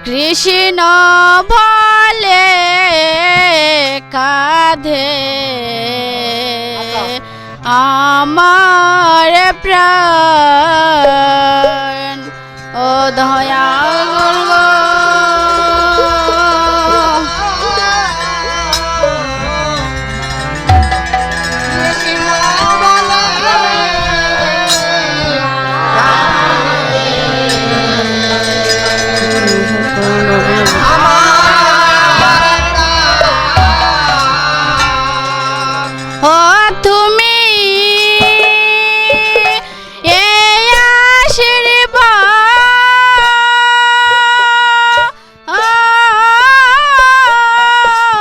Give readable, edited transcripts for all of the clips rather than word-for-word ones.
কৃষ্ণ বলে কাঁধে আমার প্রাণ ও দয়াল গো ও তুমি এই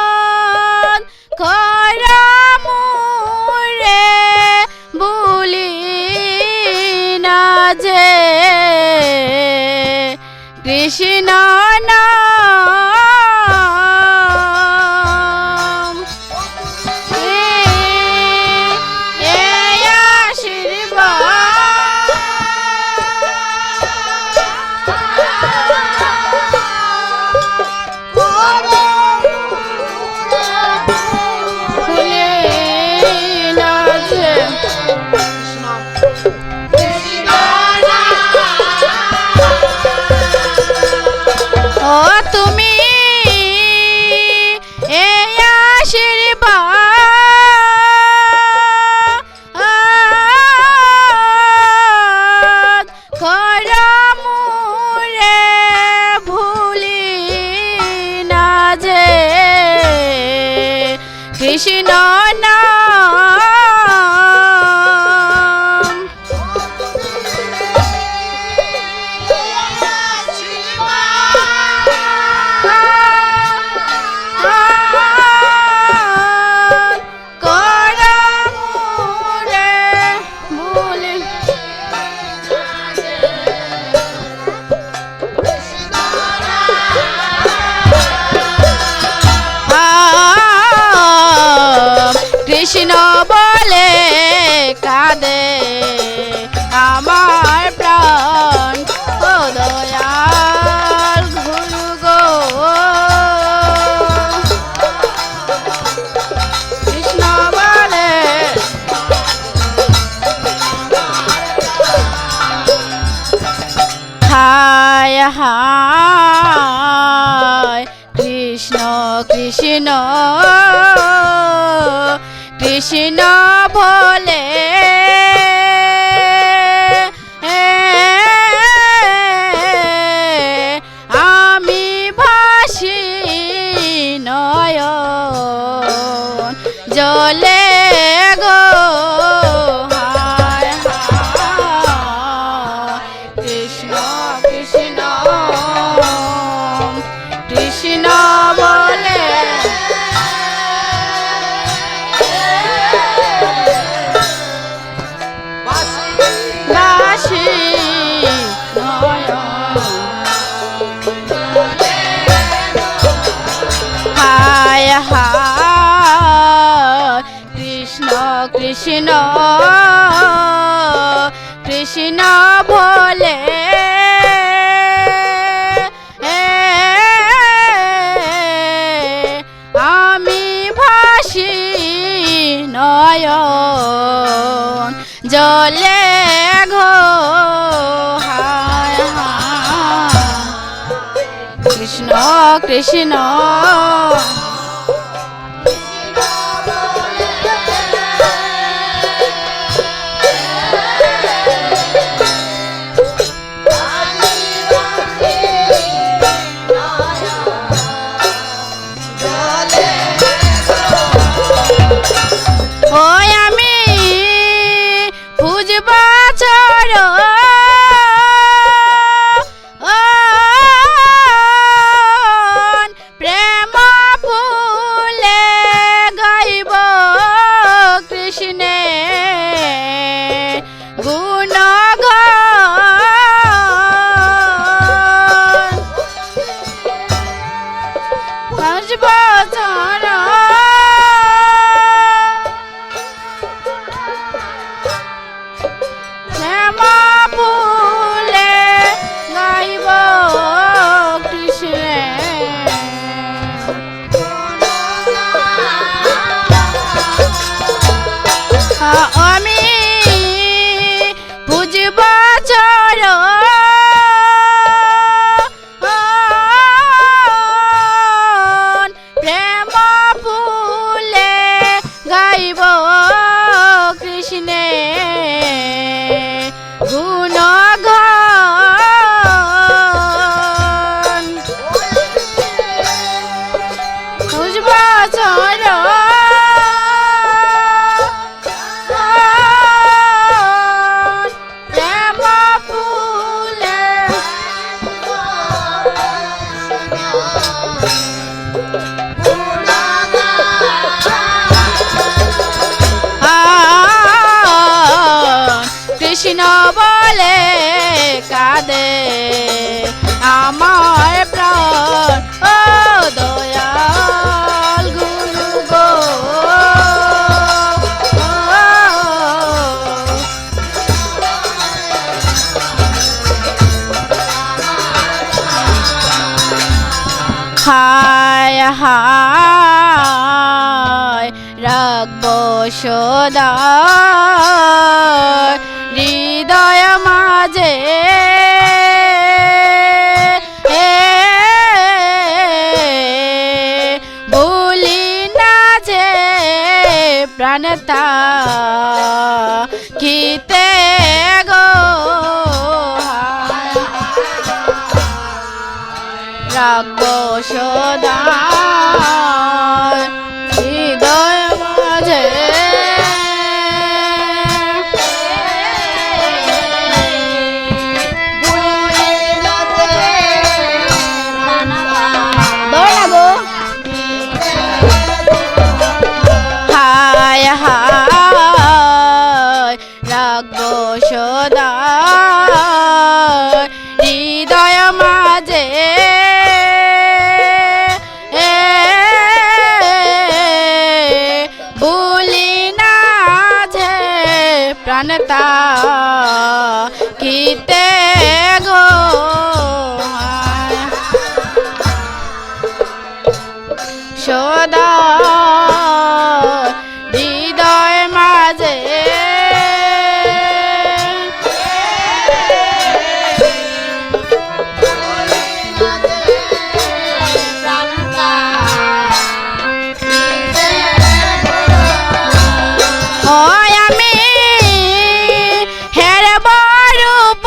আশীর্বাদ করো মোরে ভুলি না যে কৃষ্ণ তুমি এই আশীর্বাদ করো মোরে ভুলি না যে কৃষ্ণ কৃষ্ণ বলে কাঁদে আমার প্রাণ ও দয়াল গুরু গো কৃষ্ণ বলে হায় হায় কৃষ্ণ কৃষ্ণ কৃষ্ণ বলে আমি ভাসি নয়ন জলে গো হায় হায় কৃষ্ণ কৃষ্ণ কৃষ্ণ বলে হায় হায় কৃষ্ণ কৃষ্ণ কৃষ্ণ বলে আমি ভাসি নয়ন জলে গো হায় হায় কৃষ্ণ কৃষ্ণ ওই আমি খুঁজবা চড়ো প্রেম ফুলে গাইব কৃষ্ণে গুণগান খুঁজবা চড়ো ফুলে গাইব কৃষ্ণ কৃষ্ণ বলে কাঁদে আমার প্রাণ ও দয়াল গুরু গো হায় হায় রাখবো সদা হৃদয় মাঝে ভুলি না যে প্রাণতা খিতে গো রাখবো সদা হৃদয় মাঝে হায় হায় রাখবো সদা হৃদয় মাঝে ভুলি না যে প্রাণতা খিতে গো সদা হৃদয় মাঝে আমি হেরব রূপ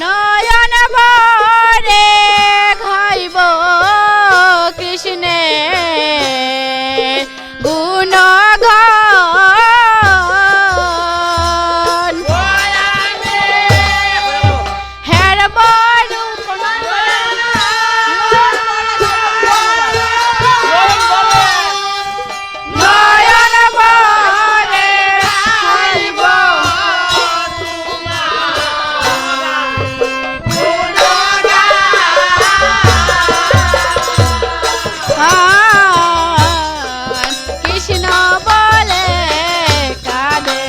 নয়ন ভরে খাইব কৃষ্ণে গুণগান হেরব রূপ নয়ন ভরে খাইব কৃষ্ণ বলে কাঁদে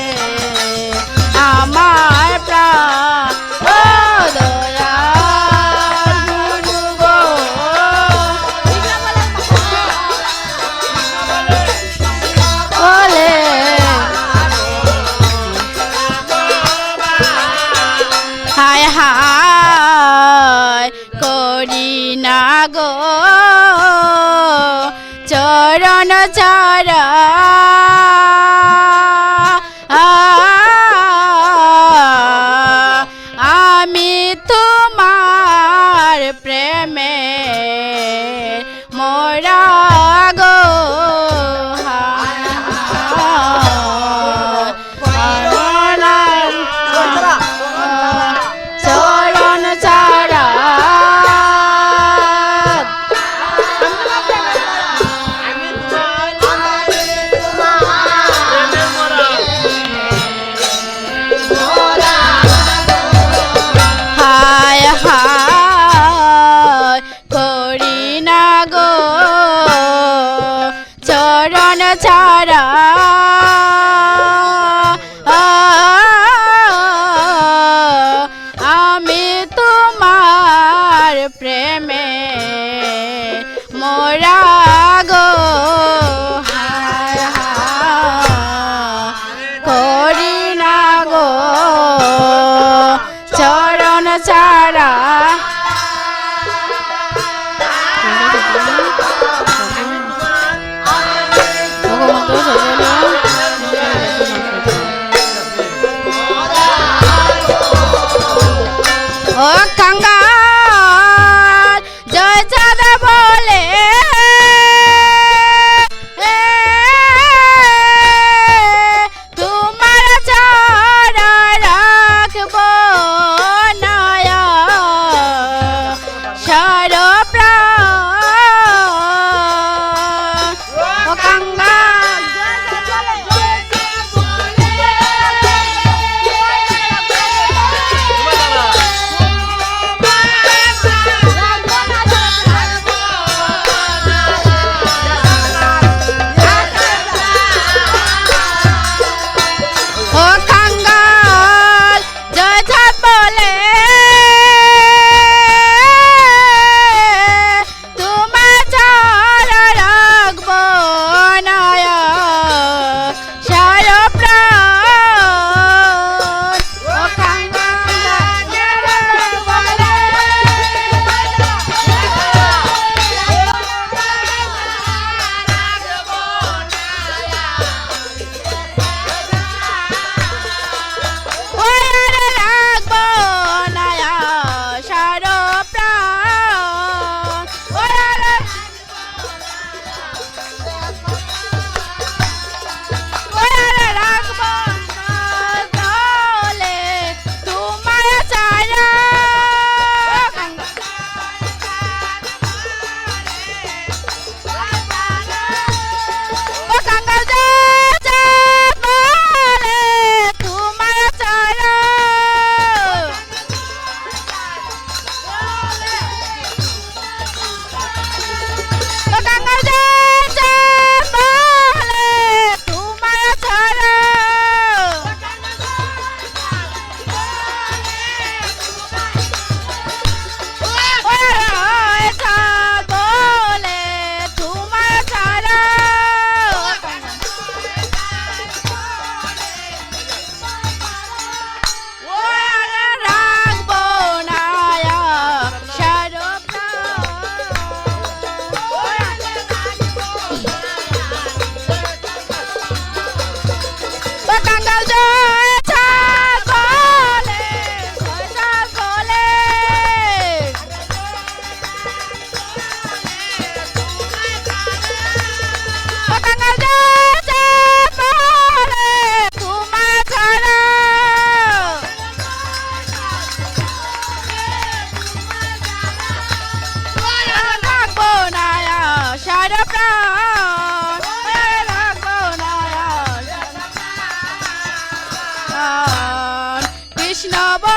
আমার প্রাণ ও দয়াল গুরু গো বলে হায় হায় করি না গো চরণ চারা আমি তোমার প্রেমে মোরা গো চরণ চারা হায় হায় করি না গো চরণ ছাড়া আমি তোমার প্রেমে মোরা গো হায় হায় করি না গো চরণ ছাড়া ও কাঙ্গাল জয় চাঁদ বলে তোমার ছাড়া রাখব কৃষ্ণ